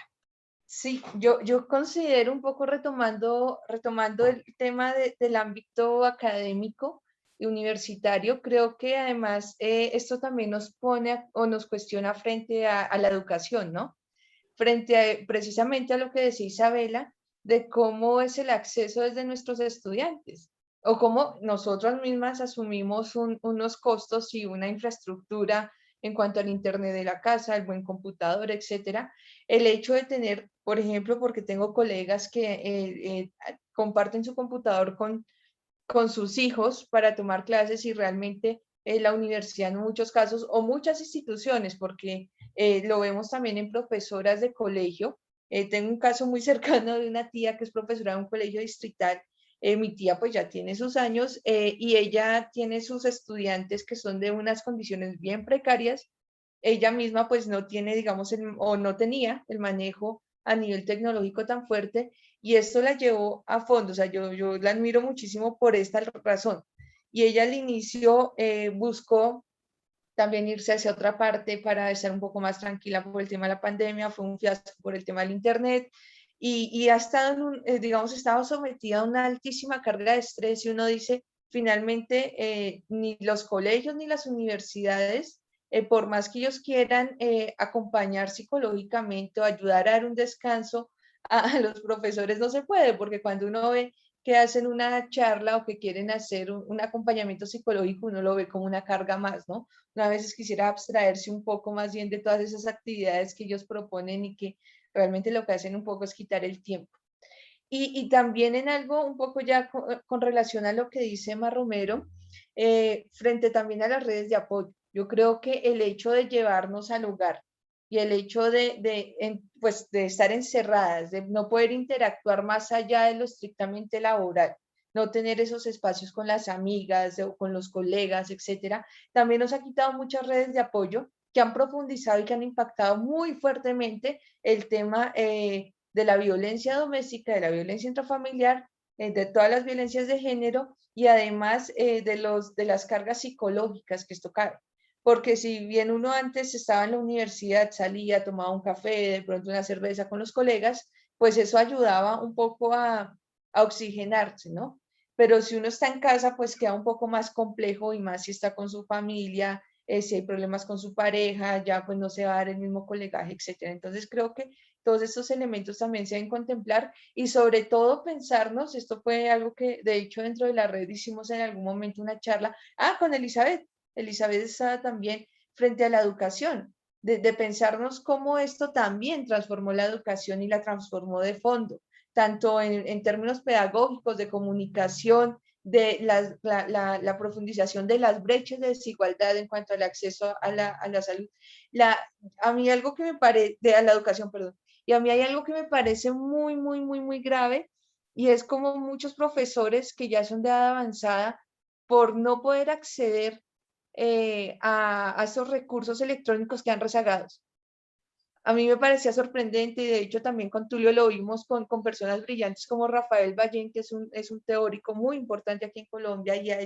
Sí, yo considero un poco retomando el tema del ámbito académico y universitario, creo que además esto también nos pone o nos cuestiona frente a la educación, ¿no? Frente a precisamente a lo que decía Isabela, de cómo es el acceso desde nuestros estudiantes, o cómo nosotros mismas asumimos unos costos y una infraestructura en cuanto al internet de la casa, el buen computador, etcétera. El hecho de tener, por ejemplo, porque tengo colegas que comparten su computador con sus hijos para tomar clases y realmente la universidad en muchos casos o muchas instituciones, porque lo vemos también en profesoras de colegio. Tengo un caso muy cercano de una tía que es profesora de un colegio distrital. Mi tía pues ya tiene sus años y ella tiene sus estudiantes que son de unas condiciones bien precarias. Ella misma pues no tiene, digamos, o no tenía el manejo a nivel tecnológico tan fuerte y esto la llevó a fondo. O sea, yo la admiro muchísimo por esta razón. Y ella al inicio buscó también irse hacia otra parte para estar un poco más tranquila por el tema de la pandemia, fue un fiasco por el tema del internet y ha estado, digamos, estaba sometida a una altísima carga de estrés y uno dice, finalmente, ni los colegios ni las universidades, por más que ellos quieran acompañar psicológicamente o ayudar a dar un descanso a los profesores, no se puede, porque cuando uno ve que hacen una charla o que quieren hacer un acompañamiento psicológico, uno lo ve como una carga más, ¿no? Una veces quisiera abstraerse un poco más bien de todas esas actividades que ellos proponen y que realmente lo que hacen un poco es quitar el tiempo. Y también en algo un poco ya con relación a lo que dice Emma Romero, frente también a las redes de apoyo. Yo creo que el hecho de llevarnos al hogar y el hecho pues, de estar encerradas, de no poder interactuar más allá de lo estrictamente laboral, no tener esos espacios con las amigas o con los colegas, etcétera, también nos ha quitado muchas redes de apoyo que han profundizado y que han impactado muy fuertemente el tema de la violencia doméstica, de la violencia intrafamiliar, de todas las violencias de género y además de las cargas psicológicas que esto cae. Porque si bien uno antes estaba en la universidad, salía, tomaba un café, de pronto una cerveza con los colegas, pues eso ayudaba un poco a oxigenarse, ¿no? Pero si uno está en casa, pues queda un poco más complejo y más si está con su familia, si hay problemas con su pareja, ya pues no se va a dar el mismo colegaje, etcétera. Entonces creo que todos estos elementos también se deben contemplar y sobre todo pensarnos, esto fue algo que de hecho dentro de la red hicimos en algún momento una charla, con Elizabeth estaba también frente a la educación, de pensarnos cómo esto también transformó la educación y la transformó de fondo, tanto en términos pedagógicos, de comunicación, de la profundización de las brechas de desigualdad en cuanto al acceso a la salud. A mí algo que me parece, a la educación, perdón, y a mí hay algo que me parece muy, muy, muy, muy grave, y es como muchos profesores que ya son de edad avanzada, por no poder acceder a esos recursos electrónicos que han rezagados. A mí me parecía sorprendente y de hecho también con Tulio lo vimos con personas brillantes como Rafael Ballén, que es un teórico muy importante aquí en Colombia y ha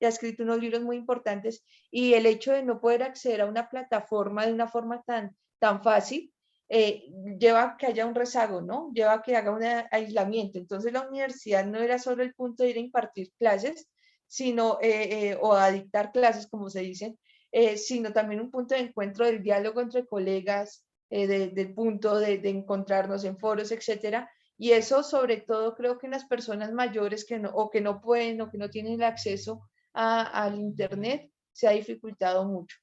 escrito unos libros muy importantes y el hecho de no poder acceder a una plataforma de una forma tan fácil lleva a que haya un rezago, ¿no? Lleva a que haga un aislamiento. Entonces la universidad no era solo el punto de ir a impartir clases, sino, o a dictar clases, como se dicen, sino también un punto de encuentro del diálogo entre colegas, del punto de encontrarnos en foros, etcétera. Y eso sobre todo creo que en las personas mayores que no pueden o que no tienen el acceso al internet se ha dificultado mucho.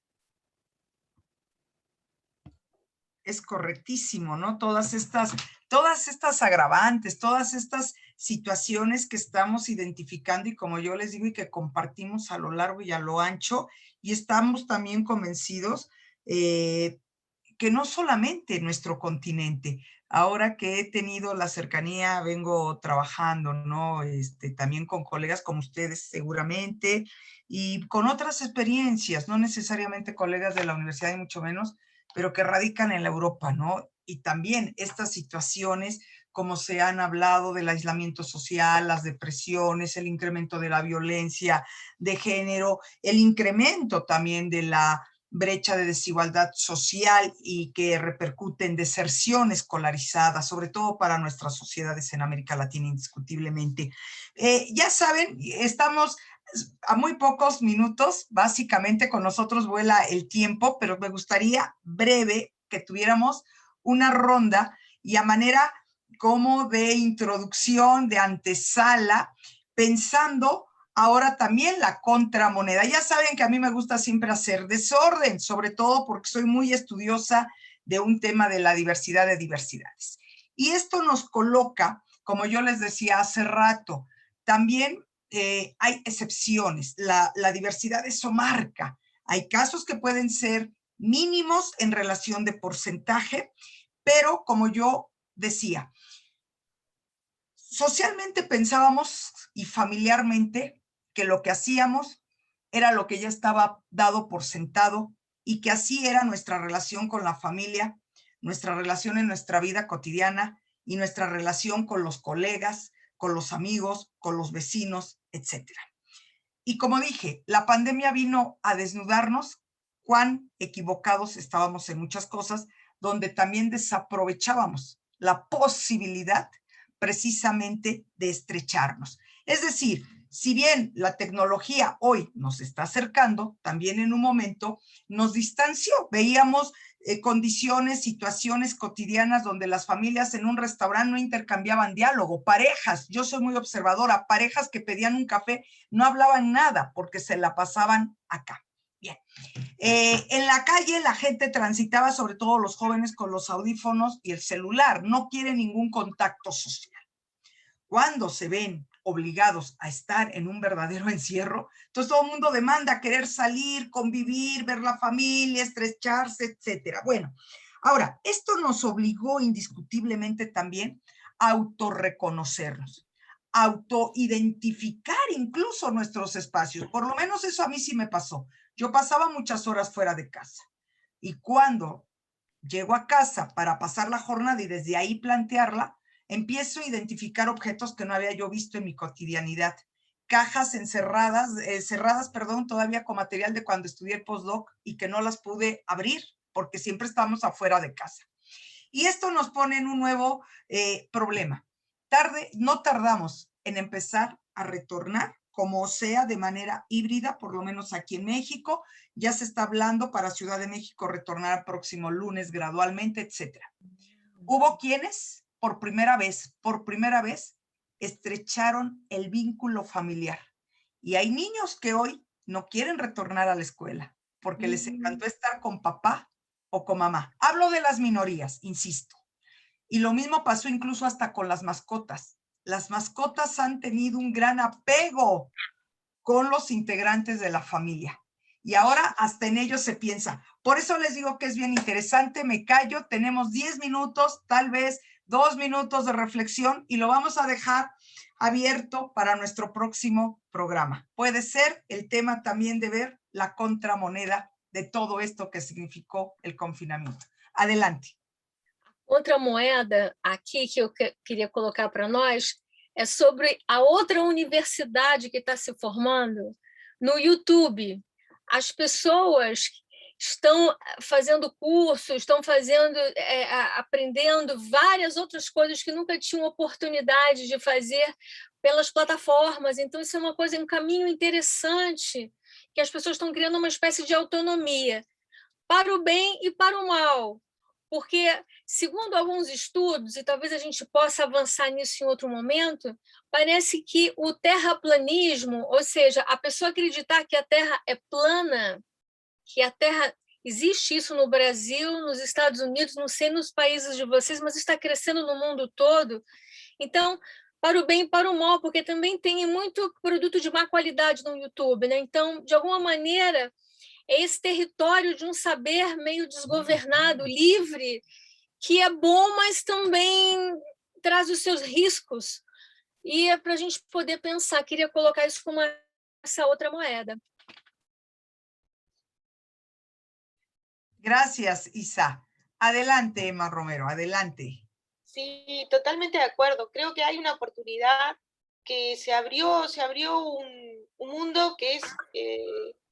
Es correctísimo, ¿no? Todas estas agravantes, todas estas situaciones que estamos identificando y como yo les digo y que compartimos a lo largo y a lo ancho y estamos también convencidos que no solamente nuestro continente, ahora que he tenido la cercanía, vengo trabajando, ¿no? También con colegas como ustedes seguramente y con otras experiencias, no necesariamente colegas de la universidad y mucho menos, pero que radican en la Europa, ¿no? Y también estas situaciones, como se han hablado del aislamiento social, las depresiones, el incremento de la violencia de género, el incremento también de brecha de desigualdad social y que repercute en deserción escolarizada, sobre todo para nuestras sociedades en América Latina, indiscutiblemente. Ya saben, estamos a muy pocos minutos, básicamente con nosotros vuela el tiempo, pero me gustaría breve que tuviéramos una ronda y a manera como de introducción, de antesala, pensando ahora también la contramoneda. Ya saben que a mí me gusta siempre hacer desorden, sobre todo porque soy muy estudiosa de un tema de la diversidad de diversidades. Y esto nos coloca, como yo les decía hace rato, también hay excepciones. La diversidad eso marca. Hay casos que pueden ser mínimos en relación de porcentaje, pero como yo decía, socialmente pensábamos y familiarmente que lo que hacíamos era lo que ya estaba dado por sentado y que así era nuestra relación con la familia, nuestra relación en nuestra vida cotidiana y nuestra relación con los colegas, con los amigos, con los vecinos, etc. Y como dije, la pandemia vino a desnudarnos cuán equivocados estábamos en muchas cosas, donde también desaprovechábamos la posibilidad precisamente de estrecharnos. Es decir, si bien la tecnología hoy nos está acercando, también en un momento nos distanció. Veíamos condiciones, situaciones cotidianas donde las familias en un restaurante no intercambiaban diálogo, parejas, yo soy muy observadora, parejas que pedían un café no hablaban nada porque se la pasaban acá. Bien. En la calle la gente transitaba, sobre todo los jóvenes, con los audífonos y el celular, no quiere ningún contacto social. Cuando se ven obligados a estar en un verdadero encierro, entonces todo el mundo demanda querer salir, convivir, ver la familia, estrecharse, etcétera. Bueno, ahora, esto nos obligó indiscutiblemente también a autorreconocernos, autoidentificar incluso nuestros espacios. Por lo menos eso a mí sí me pasó. Yo pasaba muchas horas fuera de casa y cuando llego a casa para pasar la jornada y desde ahí plantearla, empiezo a identificar objetos que no había yo visto en mi cotidianidad. Cajas encerradas, cerradas, perdón, todavía con material de cuando estudié el postdoc y que no las pude abrir porque siempre estamos afuera de casa. Y esto nos pone en un nuevo problema. No tardamos en empezar a retornar, como sea, de manera híbrida, por lo menos aquí en México. Ya se está hablando para Ciudad de México retornar el próximo lunes gradualmente, etcétera. Hubo quienes, por primera vez, estrecharon el vínculo familiar. Y hay niños que hoy no quieren retornar a la escuela porque les encantó estar con papá o con mamá. Hablo de las minorías, insisto. Y lo mismo pasó incluso hasta con las mascotas. Las mascotas han tenido un gran apego con los integrantes de la familia. Y ahora hasta en ellos se piensa. Por eso les digo que es bien interesante, me callo, tenemos 10 minutos, tal vez 2 minutos de reflexión y lo vamos a dejar abierto para nuestro próximo programa. Puede ser el tema también de ver la contramoneda de todo esto que significó el confinamiento. Adelante. Outra moeda aqui que eu queria colocar para nós é sobre a outra universidade que está se formando no YouTube. As pessoas estão fazendo cursos, estão aprendendo várias outras coisas que nunca tinham oportunidade de fazer pelas plataformas. Então, isso é uma coisa, um caminho interessante, que as pessoas estão criando uma espécie de autonomia, para o bem e para o mal. Porque, segundo alguns estudos, e talvez a gente possa avançar nisso em outro momento, parece que o terraplanismo, ou seja, a pessoa acreditar que a Terra é plana, que a Terra, existe isso no Brasil, nos Estados Unidos, não sei nos países de vocês, mas está crescendo no mundo todo. Então, para o bem e para o mal, porque também tem muito produto de má qualidade no YouTube, né? Então, de alguma maneira, é esse território de um saber meio desgovernado, livre, que é bom, mas também traz os seus riscos. E é para a gente poder pensar, queria colocar isso como essa outra moeda. Gracias, Isa. Adelante, Emma Romero, adelante. Sí, totalmente de acuerdo. Creo que hay una oportunidad que se abrió un mundo que es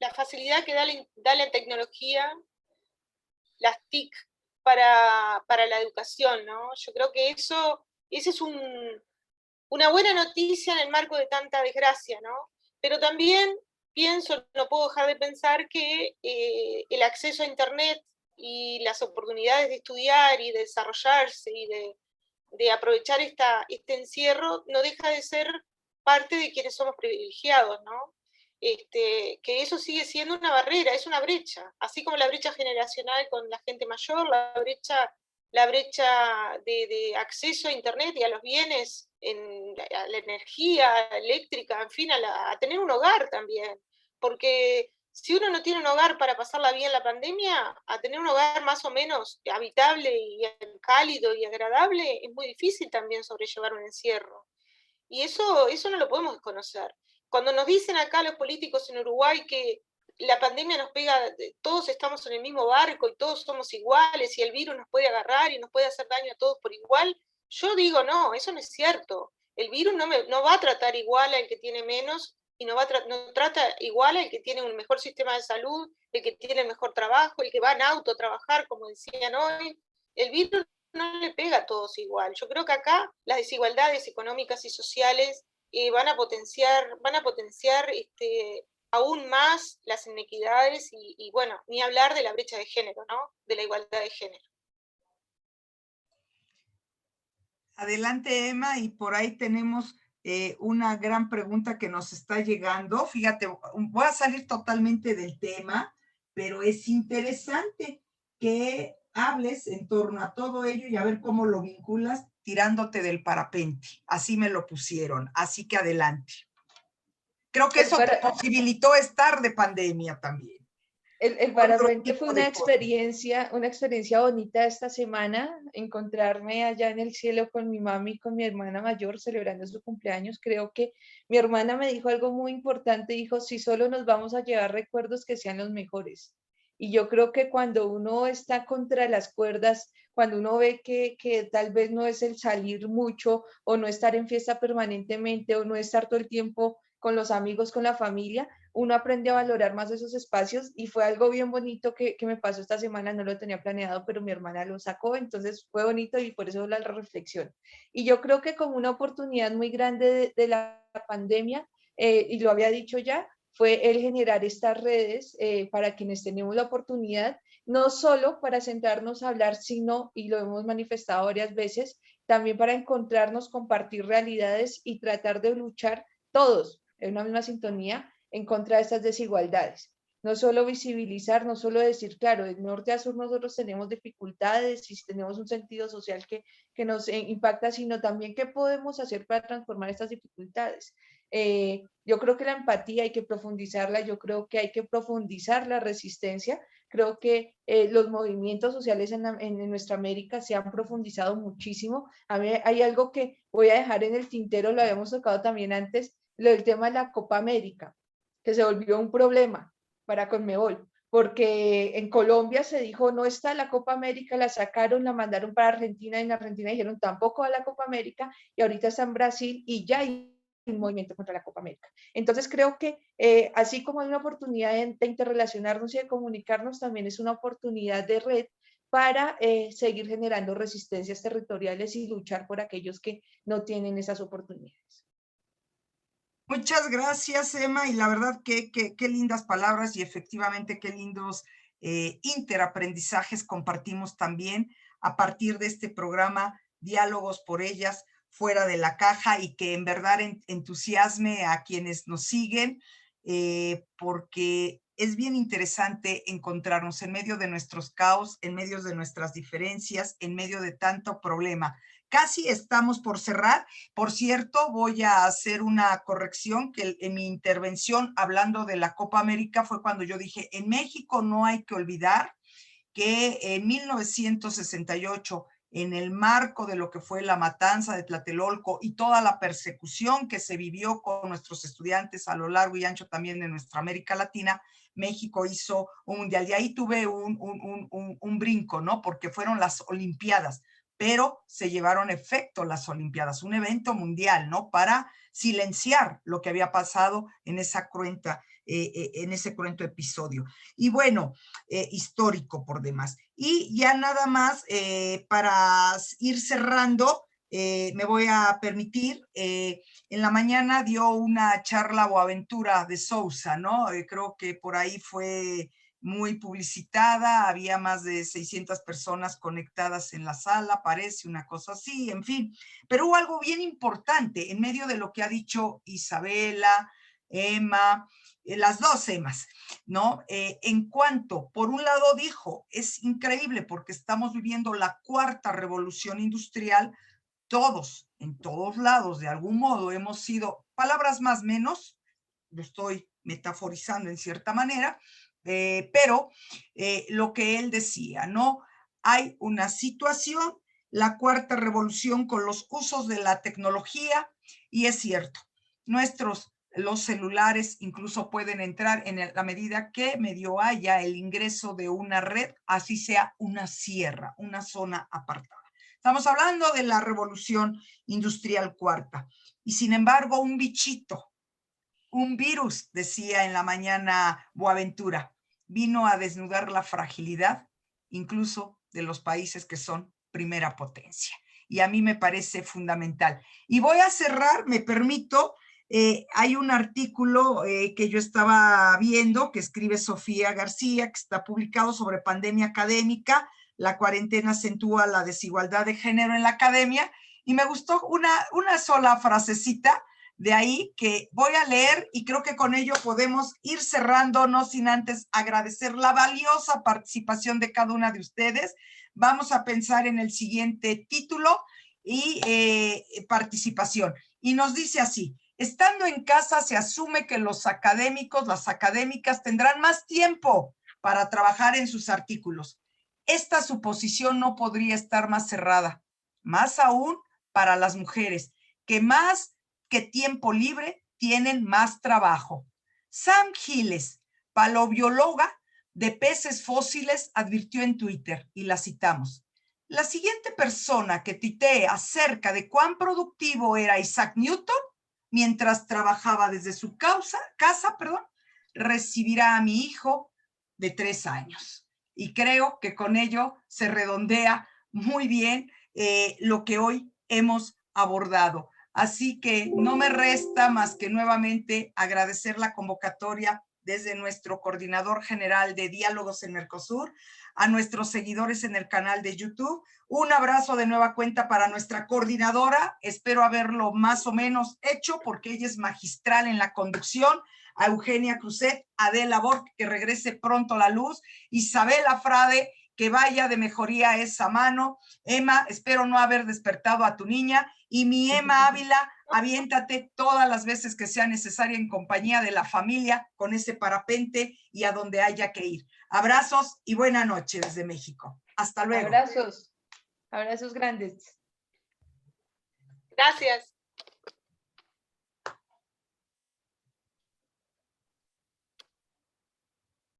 la facilidad que da la tecnología, las TIC, para la educación, ¿no? Yo creo que ese es una buena noticia en el marco de tanta desgracia, ¿no? Pero también pienso, no puedo dejar de pensar que el acceso a Internet y las oportunidades de estudiar y de desarrollarse y de aprovechar este encierro no deja de ser parte de quienes somos privilegiados, ¿no? Que eso sigue siendo una barrera, es una brecha, así como la brecha generacional con la gente mayor, la brecha de acceso a Internet y a los bienes, a la energía eléctrica, en fin, a tener un hogar también, porque si uno no tiene un hogar para pasarla bien la pandemia, a tener un hogar más o menos habitable y cálido y agradable, es muy difícil también sobrellevar un encierro. Y eso no lo podemos desconocer. Cuando nos dicen acá los políticos en Uruguay que la pandemia nos pega, todos estamos en el mismo barco y todos somos iguales y el virus nos puede agarrar y nos puede hacer daño a todos por igual, yo digo no, eso no es cierto. El virus no va a tratar igual al que tiene menos y no trata igual al que tiene un mejor sistema de salud, el que tiene mejor trabajo, el que va en auto a trabajar, como decían hoy. El virus no le pega a todos igual. Yo creo que acá las desigualdades económicas y sociales van a potenciar aún más las inequidades y bueno, ni hablar de la brecha de género, ¿no? De la igualdad de género. Adelante, Emma, y por ahí tenemos una gran pregunta que nos está llegando. Fíjate, voy a salir totalmente del tema, pero es interesante que hables en torno a todo ello y a ver cómo lo vinculas tirándote del parapente. Así me lo pusieron, así que adelante. Creo que eso te posibilitó estar de pandemia también. El parapente fue una experiencia bonita esta semana, encontrarme allá en el cielo con mi mami y con mi hermana mayor celebrando su cumpleaños. Creo que mi hermana me dijo algo muy importante, dijo, si solo nos vamos a llevar recuerdos que sean los mejores. Y yo creo que cuando uno está contra las cuerdas, cuando uno ve que tal vez no es el salir mucho o no estar en fiesta permanentemente o no estar todo el tiempo con los amigos, con la familia, uno aprende a valorar más esos espacios y fue algo bien bonito que me pasó esta semana, no lo tenía planeado, pero mi hermana lo sacó, entonces fue bonito y por eso la reflexión. Y yo creo que como una oportunidad muy grande de la pandemia, y lo había dicho ya, fue el generar estas redes para quienes tenemos la oportunidad, no solo para sentarnos a hablar, sino, y lo hemos manifestado varias veces, también para encontrarnos, compartir realidades y tratar de luchar todos en una misma sintonía en contra de estas desigualdades. No solo visibilizar, no solo decir, claro, de norte a sur nosotros tenemos dificultades y tenemos un sentido social que nos impacta, sino también qué podemos hacer para transformar estas dificultades. Yo creo que la empatía hay que profundizarla, yo creo que hay que profundizar la resistencia, creo que los movimientos sociales en nuestra América se han profundizado muchísimo. A mí hay algo que voy a dejar en el tintero, lo habíamos tocado también antes, lo del tema de la Copa América, que se volvió un problema para Conmebol, porque en Colombia se dijo, no está la Copa América, la sacaron, la mandaron para Argentina, y en Argentina dijeron, tampoco va la Copa América, y ahorita está en Brasil, y ya hay un movimiento contra la Copa América. Entonces creo que así como hay una oportunidad de interrelacionarnos y de comunicarnos, también es una oportunidad de red para seguir generando resistencias territoriales y luchar por aquellos que no tienen esas oportunidades. Muchas gracias, Emma, y la verdad que qué lindas palabras y efectivamente qué lindos interaprendizajes compartimos también a partir de este programa Diálogos por Ellas, Fuera de la Caja, y que en verdad entusiasme a quienes nos siguen, porque es bien interesante encontrarnos en medio de nuestros caos, en medio de nuestras diferencias, en medio de tanto problema. Casi estamos por cerrar. Por cierto, voy a hacer una corrección, que en mi intervención hablando de la Copa América fue cuando yo dije, en México no hay que olvidar que en 1968, en el marco de lo que fue la matanza de Tlatelolco y toda la persecución que se vivió con nuestros estudiantes a lo largo y ancho también de nuestra América Latina, México hizo un mundial. Y ahí tuve un brinco, ¿no? Porque fueron las Olimpiadas. pero se llevaron a efecto las Olimpiadas, un evento mundial, ¿no? Para silenciar lo que había pasado en esa cruenta, en ese cruento episodio. Y bueno, histórico por demás. Y ya nada más, para ir cerrando, me voy a permitir, en la mañana dio una charla Boaventura de Sousa, ¿no? Creo que por ahí fue muy publicitada, había más de 600 personas conectadas en la sala, parece una cosa así, en fin. Pero hubo algo bien importante en medio de lo que ha dicho Isabela, Emma, las dos Emmas, ¿no? En cuanto, por un lado dijo, es increíble porque estamos viviendo la cuarta revolución industrial, todos, en todos lados, de algún modo hemos sido, palabras más menos, lo estoy metaforizando en cierta manera, pero lo que él decía, ¿no? Hay una situación, la cuarta revolución con los usos de la tecnología, y es cierto, los celulares incluso pueden entrar en la medida que medio haya el ingreso de una red, así sea una sierra, una zona apartada. Estamos hablando de la revolución industrial cuarta. Y sin embargo, un bichito, un virus, decía en la mañana Boaventura, vino a desnudar la fragilidad incluso de los países que son primera potencia. Y a mí me parece fundamental. Y voy a cerrar, me permito, hay un artículo que yo estaba viendo que escribe Sofía García, que está publicado sobre pandemia académica, la cuarentena acentúa la desigualdad de género en la academia, y me gustó una sola frasecita de ahí que voy a leer, y creo que con ello podemos ir cerrando, no sin antes agradecer la valiosa participación de cada una de ustedes. Vamos a pensar en el siguiente título y participación. Y nos dice así: estando en casa se asume que los académicos, las académicas tendrán más tiempo para trabajar en sus artículos. Esta suposición no podría estar más cerrada, más aún para las mujeres, que más que tiempo libre tienen más trabajo. Sam Giles, paleobióloga de peces fósiles, advirtió en Twitter, y la citamos: la siguiente persona que tuitee acerca de cuán productivo era Isaac Newton mientras trabajaba desde su casa, recibirá a mi hijo de 3 años. Y creo que con ello se redondea muy bien lo que hoy hemos abordado. Así que no me resta más que nuevamente agradecer la convocatoria desde nuestro coordinador general de Diálogos en Mercosur, a nuestros seguidores en el canal de YouTube. Un abrazo de nueva cuenta para nuestra coordinadora, espero haberlo más o menos hecho porque ella es magistral en la conducción, a Eugenia Cruzet, Adela Borg, que regrese pronto a la luz, Isabela Frade, que vaya de mejoría a esa mano, Emma, espero no haber despertado a tu niña, y mi Emma Ávila, aviéntate todas las veces que sea necesaria en compañía de la familia con ese parapente y a donde haya que ir. Abrazos y buena noche desde México. Hasta luego. Abrazos, abrazos grandes. Gracias.